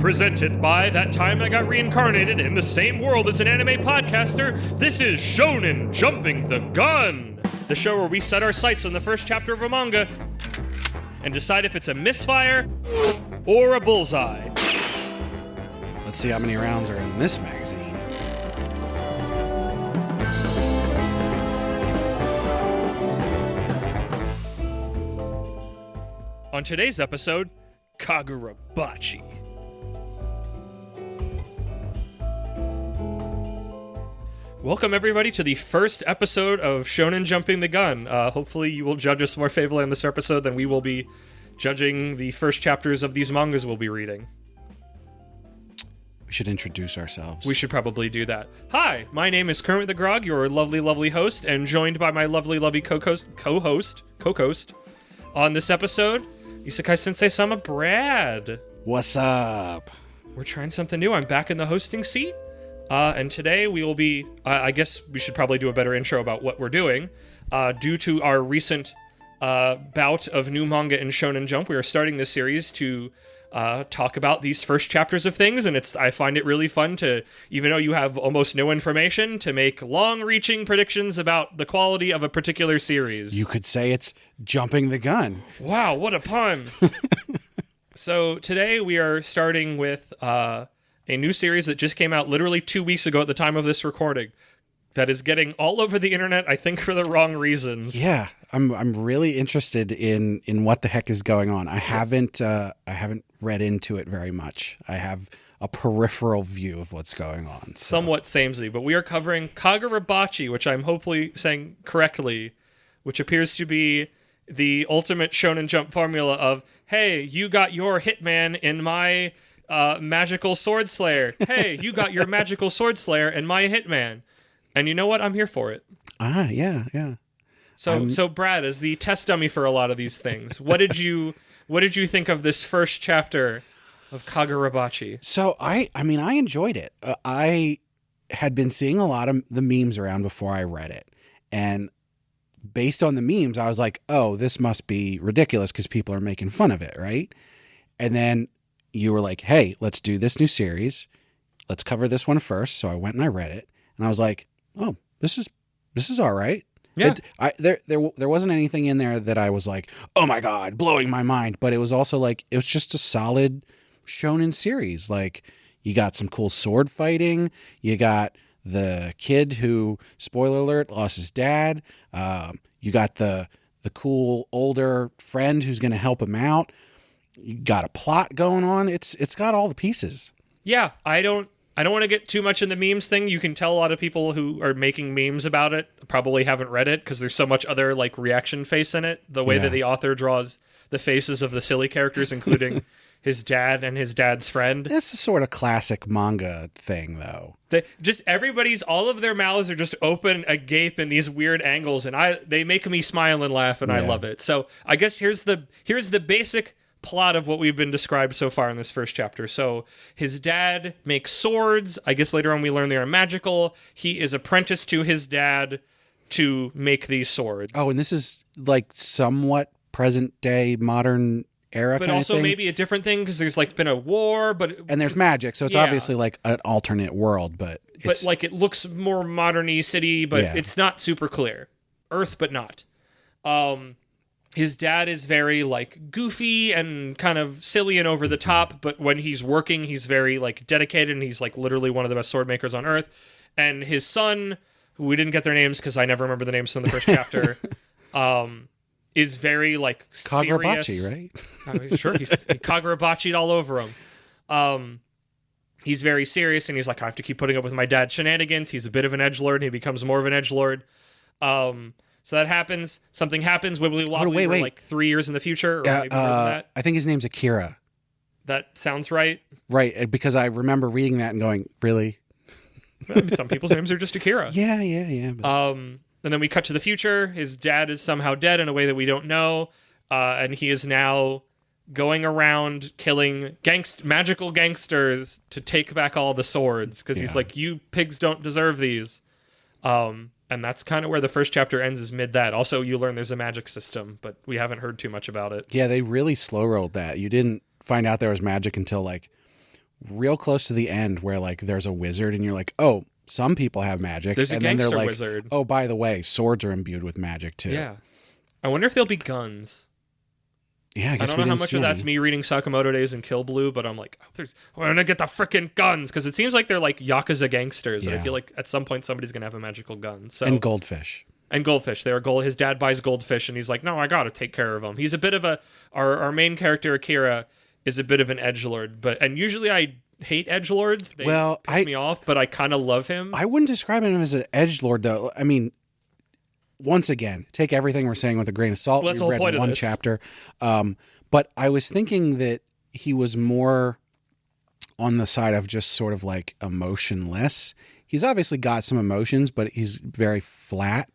Presented by That Time I Got Reincarnated in the Same World as an Anime Podcaster, this is Shonen Jumping the Gun, the show where we set our sights on the first chapter of a manga and decide if it's a misfire or a bullseye. Let's see how many rounds are in this magazine. On today's episode, Kagurabachi. Welcome, everybody, to the first episode of Shonen Jumping the Gun. Hopefully you will judge us more favorably on this episode than we will be judging the first chapters of these mangas we'll be reading. We should introduce ourselves. We should probably do that. Hi, my name is Kermit the Grog, your lovely, lovely host, and joined by my lovely, lovely co-host on this episode, Isekai Sensei Sama Brad. What's up? We're trying something new. I'm back in the hosting seat. And today we will be, I guess we should probably do a better intro about what we're doing. Due to our recent bout of new manga in Shonen Jump, we are starting this series to talk about these first chapters of things, and I find it really fun to, even though you have almost no information, to make long-reaching predictions about the quality of a particular series. You could say it's jumping the gun. Wow, what a pun! So today we are starting with a new series that just came out literally 2 weeks ago at the time of this recording that is getting all over the internet, I think, for the wrong reasons. Yeah, I'm really interested in what the heck is going on. I haven't read into it very much. I have a peripheral view of what's going on. So. Somewhat samey, but we are covering Kagurabachi, which I'm hopefully saying correctly, which appears to be the ultimate Shonen Jump formula of, hey, you got your Hitman in my magical sword slayer. Hey, you got your magical sword slayer and my Hitman. And you know what? I'm here for it. Yeah. So Brad, as the test dummy for a lot of these things, what did you think of this first chapter of Kagurabachi? So I enjoyed it. I had been seeing a lot of the memes around before I read it. And based on the memes, I was like, oh, this must be ridiculous because people are making fun of it, right? And then you were like, hey, let's do this new series. Let's cover this one first. So I went and I read it, and I was like, oh, this is all right. Yeah. There wasn't anything in there that I was like, oh my God, blowing my mind. But it was also like, it was just a solid shonen series. Like, you got some cool sword fighting. You got the kid who, spoiler alert, lost his dad. You got the cool older friend who's going to help him out. You got a plot going on. It's got all the pieces. Yeah, I don't want to get too much in the memes thing. You can tell a lot of people who are making memes about it probably haven't read it because there's so much other like reaction face in it. The way that the author draws the faces of the silly characters, including his dad and his dad's friend. That's a sort of classic manga thing, though. All of their mouths are just open agape in these weird angles, and they make me smile and laugh, and I love it. So I guess here's the basic plot of what we've been described so far in this first chapter. So his dad makes swords. I guess later on we learn they are magical. He is apprenticed to his dad to make these swords. Oh, and this is like somewhat present day modern era but kind also of thing. Maybe a different thing because there's like been a war, and there's magic, so it's obviously like an alternate world, but like it looks more modern-y city, but it's not super clear. Earth, but not. His dad is very, like, goofy and kind of silly and over the top, but when he's working, he's very, like, dedicated, and he's, like, literally one of the best sword makers on Earth. And his son, who we didn't get their names because I never remember the names from the first chapter, is very, like, serious. Kagurabachi, right? Sure, he's Kagurabachi'd all over him. He's very serious, and he's like, I have to keep putting up with my dad's shenanigans. He's a bit of an edgelord, and he becomes more of an edgelord. So that happens. Something happens. Wibbly wobbly. We're like 3 years in the future, or maybe more than that. I think his name's Akira. That sounds right. Right, because I remember reading that and going, really? I mean, some people's names are just Akira. Yeah. But... And then we cut to the future. His dad is somehow dead in a way that we don't know, and he is now going around killing magical gangsters to take back all the swords because he's like, you pigs don't deserve these. And that's kind of where the first chapter ends, is mid that. Also, you learn there's a magic system, but we haven't heard too much about it. Yeah, they really slow rolled that. You didn't find out there was magic until like real close to the end where like there's a wizard and you're like, oh, some people have magic. There's a and then they're gangster like, wizard. oh, by the way, swords are imbued with magic too. Yeah. I wonder if there'll be guns. Yeah, I guess don't know how much of that's me reading Sakamoto Days and Kill Blue, but I'm like, we're gonna get the frickin' guns, because it seems like they're like Yakuza gangsters, and I feel like at some point somebody's gonna have a magical gun. So and goldfish. And goldfish. They're his dad buys goldfish, and he's like, no, I gotta take care of them. He's a bit of our main character, Akira, is a bit of an edgelord, and usually I hate edgelords. They piss me off, but I kind of love him. I wouldn't describe him as an edgelord, though. I mean, once again, take everything we're saying with a grain of salt. Well, that's the whole point of this. Chapter. But I was thinking that he was more on the side of just sort of like emotionless. He's obviously got some emotions, but he's very flat,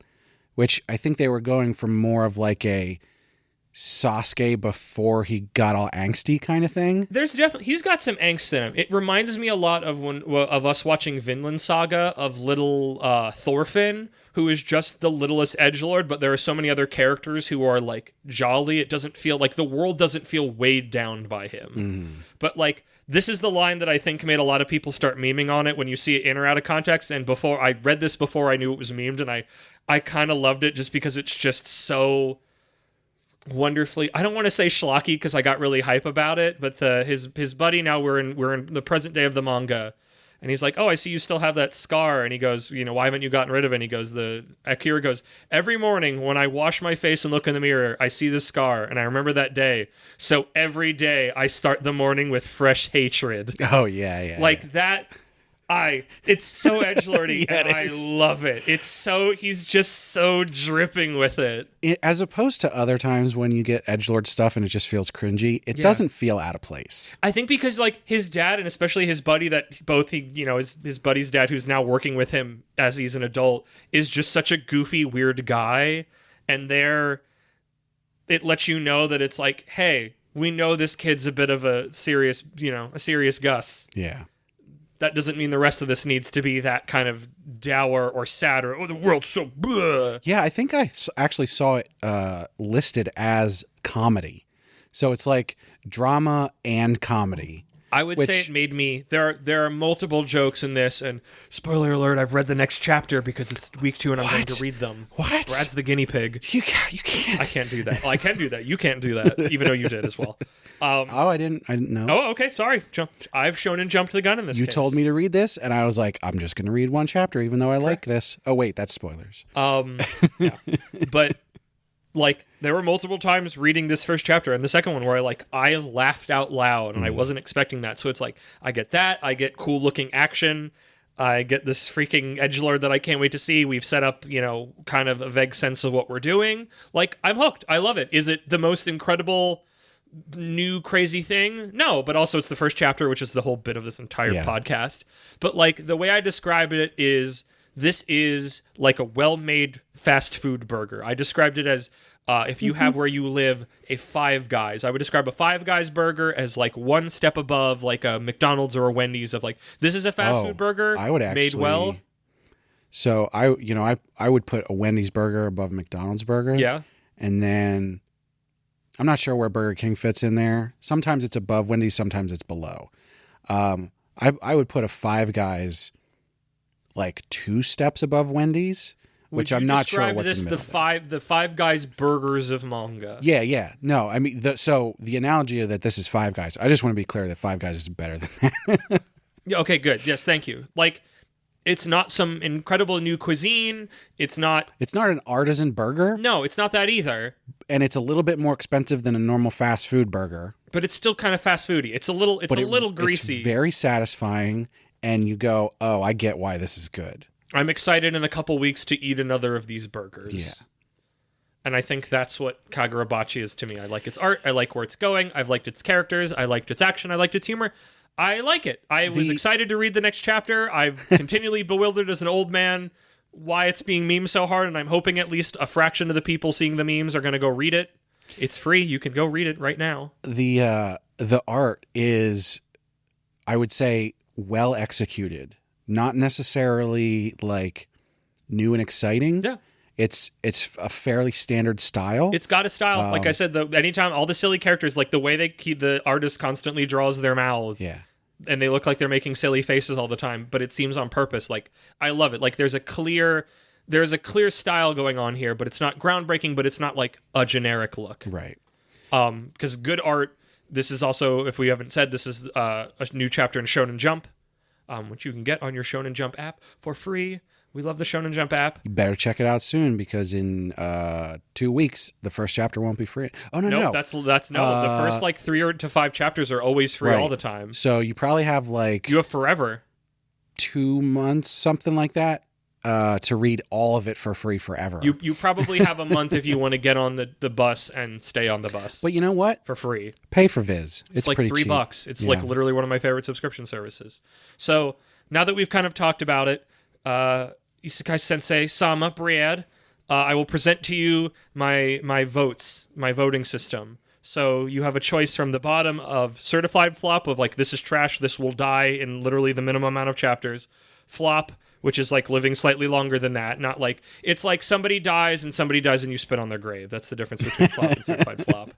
which I think they were going for more of like a Sasuke before he got all angsty kind of thing. He's got some angst in him. It reminds me a lot of us watching Vinland Saga of little Thorfinn, who is just the littlest edgelord, but there are so many other characters who are like jolly. It doesn't feel like the world doesn't feel weighed down by him. But like, this is the line that I think made a lot of people start memeing on it when you see it in or out of context. And before I read this before I knew it was memed, and I kind of loved it just because it's just so wonderfully, I don't want to say schlocky because I got really hype about it, but his buddy, now we're in the present day of the manga, and he's like, oh, I see you still have that scar, and he goes, why haven't you gotten rid of it? And he goes, Akira goes, every morning when I wash my face and look in the mirror, I see the scar, and I remember that day, so every day I start the morning with fresh hatred. Oh yeah, like that. It's so edgelordy, and I love it. He's just so dripping with it. As opposed to other times when you get edgelord stuff and it just feels cringy, it doesn't feel out of place. I think because like his dad, and especially his buddy his buddy's dad, who's now working with him as he's an adult, is just such a goofy, weird guy, and it lets you know that it's like, hey, we know this kid's a bit of a serious Gus. Yeah. That doesn't mean the rest of this needs to be that kind of dour or sad or, oh, the world's so bleh. Yeah, I think I actually saw it listed as comedy. So it's like drama and comedy. I would say it made me... There are multiple jokes in this, and spoiler alert, I've read the next chapter because it's week 2 and I'm going to read them. What? Brad's the guinea pig. You can't. I can't do that. Well, I can do that. You can't do that, even though you did as well. I didn't know. Oh, okay, sorry. I've Shonen jumped the gun in this case. You told me to read this, and I was like, I'm just going to read one chapter, even though I like this. Oh, wait, that's spoilers. Yeah. But... like, there were multiple times reading this first chapter and the second one where I laughed out loud, and I wasn't expecting that. So it's like, I get that. I get cool looking action. I get this freaking edgelord that I can't wait to see. We've set up, kind of a vague sense of what we're doing. Like, I'm hooked. I love it. Is it the most incredible new crazy thing? No, but also it's the first chapter, which is the whole bit of this entire podcast. But like, the way I describe it is, this is like a well-made fast food burger. I described it as, if you have where you live a Five Guys, I would describe a Five Guys burger as like one step above like a McDonald's or a Wendy's of like, this is a fast food burger I would actually, made well. So I would put a Wendy's burger above McDonald's burger. Yeah. And then I'm not sure where Burger King fits in there. Sometimes it's above Wendy's, sometimes it's below. I would put a Five Guys like 2 steps above Wendy's, which I'm not sure what's in the middle. The Five Guys burgers of manga. Yeah. No, I mean, so the analogy of that this is Five Guys. I just want to be clear that Five Guys is better than that. Yeah, okay, good. Yes, thank you. Like, it's not some incredible new cuisine. It's not an artisan burger. No, it's not that either. And it's a little bit more expensive than a normal fast food burger. But it's still kind of fast foody. It's a little greasy. It's very satisfying. And you go, oh, I get why this is good. I'm excited in a couple weeks to eat another of these burgers. Yeah. And I think that's what Kagurabachi is to me. I like its art. I like where it's going. I've liked its characters. I liked its action. I liked its humor. I like it. I was excited to read the next chapter. I'm continually bewildered as an old man why it's being memed so hard, and I'm hoping at least a fraction of the people seeing the memes are going to go read it. It's free. You can go read it right now. The art is, I would say, well executed, not necessarily like new and exciting. Yeah, it's a fairly standard style. It's got a style. Like I said, anytime all the silly characters, like the way the artist constantly draws their mouths. Yeah, and they look like they're making silly faces all the time, but it seems on purpose. Like, I love it. Like, there's a clear style going on here, but it's not groundbreaking, but it's not like a generic look. Right. Because good art, this is also, if we haven't said, this is a new chapter in Shonen Jump, which you can get on your Shonen Jump app for free. We love the Shonen Jump app. You better check it out soon, because in 2 weeks the first chapter won't be free. Oh no, that's no. The first like 3 to 5 chapters are always free all the time. So you probably have like you have forever, 2 months, something like that, to read all of it for free forever. You probably have a month if you want to get on the bus and stay on the bus. But you know what? For free. Pay for Viz. It's like pretty $3. cheap. It's like literally one of my favorite subscription services. So now that we've kind of talked about it, Isekai Sensei Sama Briad, I will present to you my votes, my voting system. So you have a choice from the bottom of certified flop of like, this is trash, this will die in literally the minimum amount of chapters. Flop, which is like living slightly longer than that. Not like, it's like somebody dies and you spit on their grave. That's the difference between flop and certified flop.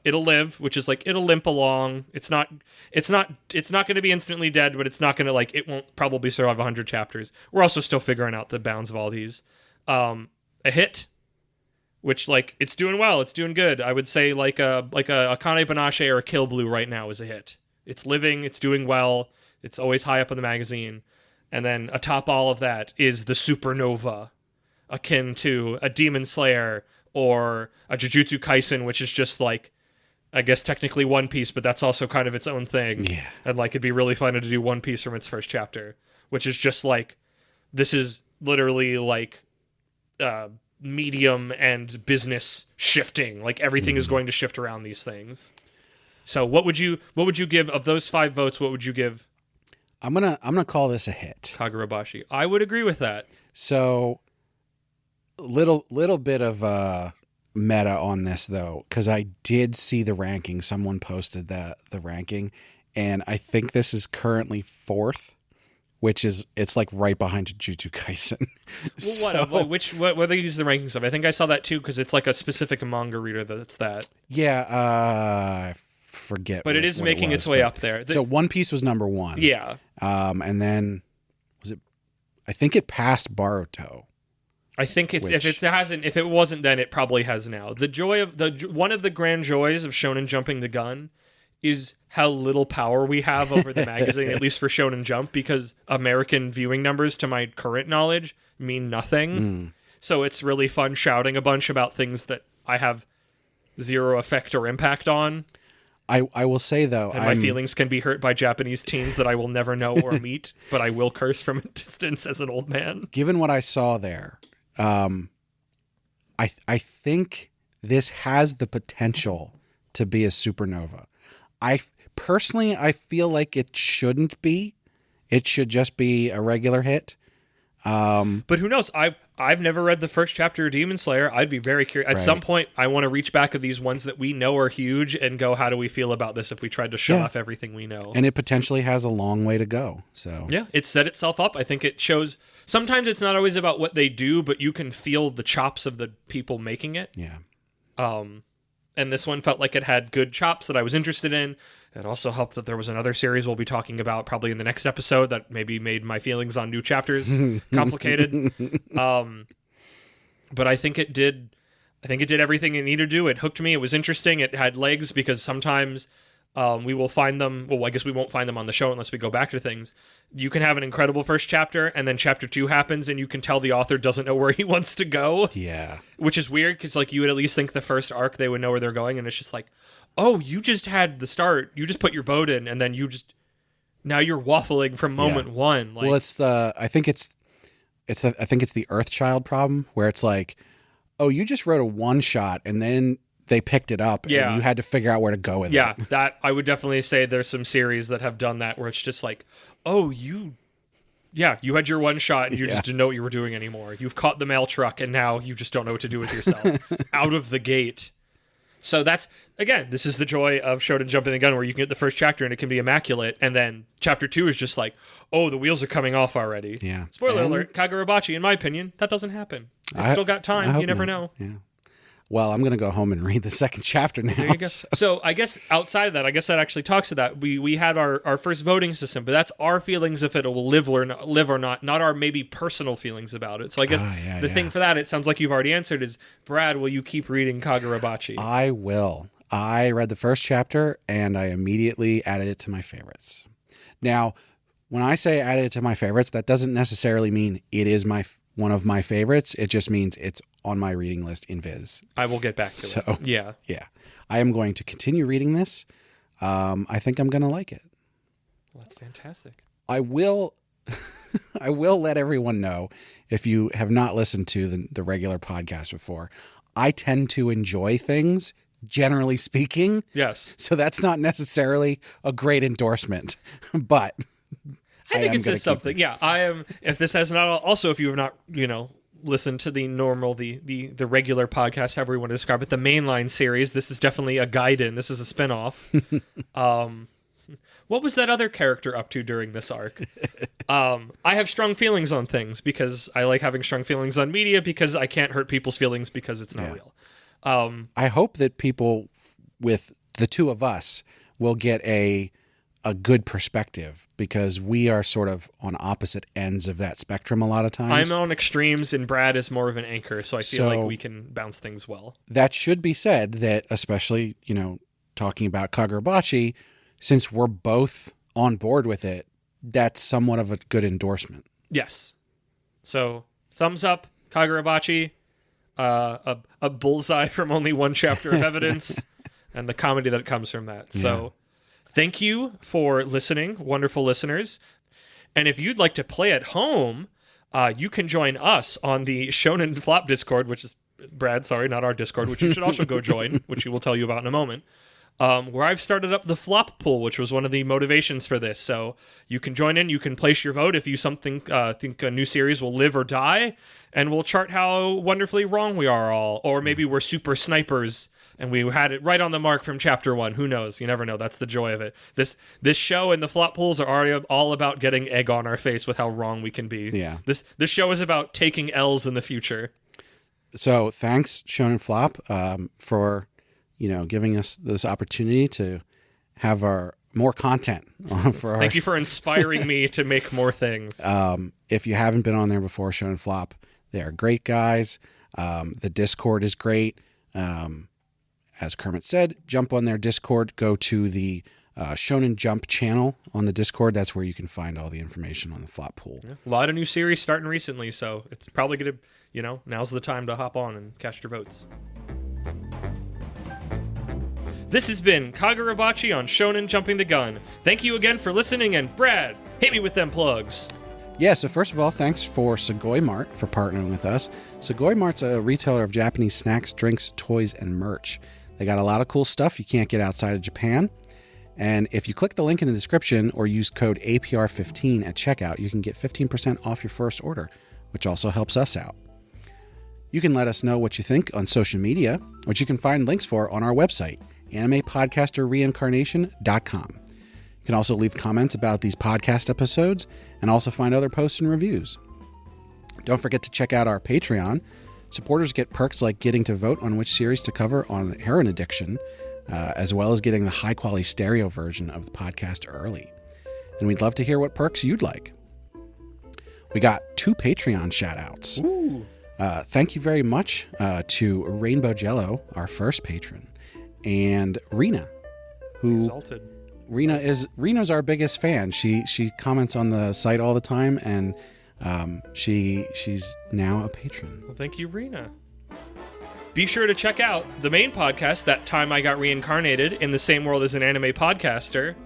It'll live, which is like, it'll limp along. It's not going to be instantly dead, but it's not going to like, it won't probably survive 100 chapters. We're also still figuring out the bounds of all these. A hit, which like, it's doing well, it's doing good. I would say like a Akane Banashi or a Kill Blue right now is a hit. It's living, it's doing well, it's always high up in the magazine. And then atop all of that is the supernova, akin to a Demon Slayer or a Jujutsu Kaisen, which is just like, I guess technically One Piece, but that's also kind of its own thing. Yeah. And like, it'd be really fun to do One Piece from its first chapter, which is just like, this is literally like medium and business shifting. Like everything is going to shift around these things. So what would you give of those 5 votes? What would you give? I'm gonna call this a hit. Kagurabachi. I would agree with that. So little bit of meta on this though, because I did see the ranking. Someone posted the ranking, and I think this is currently 4th, which is, it's like right behind Jujutsu Kaisen. Well, what they use the rankings of? I think I saw that too, because it's like a specific manga reader that's that. Yeah, I forget. But it is making its way up there. So One Piece was number 1. Yeah. And then I think it passed Boruto. I think if it wasn't then, it probably has now. The joy of one of the grand joys of Shonen Jumping the Gun is how little power we have over the magazine, at least for Shonen Jump, because American viewing numbers, to my current knowledge, mean nothing. So it's really fun shouting a bunch about things that I have zero effect or impact on. I will say, though, and my feelings can be hurt by Japanese teens that I will never know or meet, but I will curse from a distance as an old man. Given what I saw there, I think this has the potential to be a supernova. I feel like it shouldn't be. It should just be a regular hit. But who knows? I've never read the first chapter of Demon Slayer. I'd be very curious. At some point, I want to reach back at these ones that we know are huge and go, how do we feel about this if we tried to shut off everything we know? And it potentially has a long way to go. So yeah, it set itself up. I think it shows. Sometimes it's not always about what they do, but you can feel the chops of the people making it. Yeah. And this one felt like it had good chops that I was interested in. It also helped that there was another series we'll be talking about probably in the next episode that maybe made my feelings on new chapters complicated. But I think it did everything it needed to do. It hooked me. It was interesting. It had legs because sometimes we will find them. Well, I guess we won't find them on the show unless we go back to things. You can have an incredible first chapter, and then chapter 2 happens, and you can tell the author doesn't know where he wants to go. Yeah. Which is weird, because like you would at least think the first arc they would know where they're going, and it's just like, oh, you just had the start. You just put your boat in, and then now you're waffling from moment one. Like, well, I think it's the Earthchild problem, where it's like, oh, you just wrote a one shot, and then they picked it up, and you had to figure out where to go with it. Yeah, that I would definitely say there's some series that have done that, where it's just like, oh, you had your one shot, and you just didn't know what you were doing anymore. You've caught the mail truck, and now you just don't know what to do with yourself out of the gate. So that's, again, this is the joy of Shonen Jumping the Gun, where you can get the first chapter and it can be immaculate, and then chapter 2 is just like, oh, the wheels are coming off already. Yeah. Spoiler alert, Kagurabachi, in my opinion, that doesn't happen. It's still got time. You never know. Yeah. Well, I'm going to go home and read the second chapter now. There you go. So I guess outside of that, I guess that actually talks to that. We had our first voting system, but that's our feelings if it will live or not our maybe personal feelings about it. So I guess the thing for that, it sounds like you've already answered, is, Brad, will you keep reading Kagurabachi? I will. I read the first chapter, and I immediately added it to my favorites. Now, when I say added it to my favorites, that doesn't necessarily mean it is one of my favorites. It just means it's on my reading list in Viz. I will get back to it. Yeah. Yeah. I am going to continue reading this. I think I'm going to like it. Well, that's fantastic. I will let everyone know, if you have not listened to the regular podcast before, I tend to enjoy things, generally speaking. Yes. So that's not necessarily a great endorsement, but I think it says something. Yeah, I am. If this has not, also if you have not, listened to the normal, the regular podcast, however you want to describe it, the mainline series, this is definitely a guide-in. This is a spinoff. What was that other character up to during this arc? I have strong feelings on things because I like having strong feelings on media, because I can't hurt people's feelings because it's not real. I hope that people with the two of us will get a good perspective, because we are sort of on opposite ends of that spectrum a lot of times. I'm on extremes and Brad is more of an anchor, so I feel like we can bounce things well. That should be said, that especially, talking about Kagurabachi, since we're both on board with it, that's somewhat of a good endorsement. Yes. So, thumbs up, Kagurabachi, a bullseye from only one chapter of evidence, and the comedy that comes from that. Yeah. So, thank you for listening, wonderful listeners. And if you'd like to play at home, you can join us on the Shonen Flop Discord, which is Brad, sorry, not our Discord, which you should also go join, which we will tell you about in a moment, where I've started up the flop pool, which was one of the motivations for this. So you can join in, you can place your vote if you think a new series will live or die, and we'll chart how wonderfully wrong we are all. Or maybe we're super snipers and we had it right on the mark from chapter 1. Who knows? You never know. That's the joy of it. This show and the flop pools are already all about getting egg on our face with how wrong we can be. Yeah. This show is about taking L's in the future. So thanks, Shonen Flop, for giving us this opportunity to have our more content. Thank you for inspiring me to make more things. If you haven't been on there before, Shonen Flop, they are great guys. The Discord is great. As Kermit said, jump on their Discord, go to the Shonen Jump channel on the Discord. That's where you can find all the information on the flop pool. Yeah. A lot of new series starting recently, so it's probably going to, now's the time to hop on and cast your votes. This has been Kagurabachi on Shonen Jumping the Gun. Thank you again for listening, and Brad, hit me with them plugs. Yeah, so first of all, thanks for Sugoi Mart for partnering with us. Sugoi Mart's a retailer of Japanese snacks, drinks, toys, and merch. They got a lot of cool stuff you can't get outside of Japan. And if you click the link in the description or use code APR15 at checkout, you can get 15% off your first order, which also helps us out. You can let us know what you think on social media, which you can find links for on our website, animepodcasterreincarnation.com. You can also leave comments about these podcast episodes and also find other posts and reviews. Don't forget to check out our Patreon. Supporters get perks like getting to vote on which series to cover on heroin addiction, as well as getting the high-quality stereo version of the podcast early. And we'd love to hear what perks you'd like. We got 2 Patreon shout-outs. Ooh. Thank you very much to Rainbow Jello, our first patron, and Rena, who... Exalted. Rena's our biggest fan. She comments on the site all the time, and she's now a patron. Well, thank you, Rena. Be sure to check out the main podcast, That Time I Got Reincarnated, in the same world as an anime podcaster.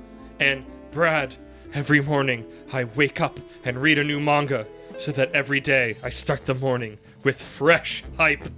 And Brad, every morning I wake up and read a new manga, so that every day I start the morning with fresh hype.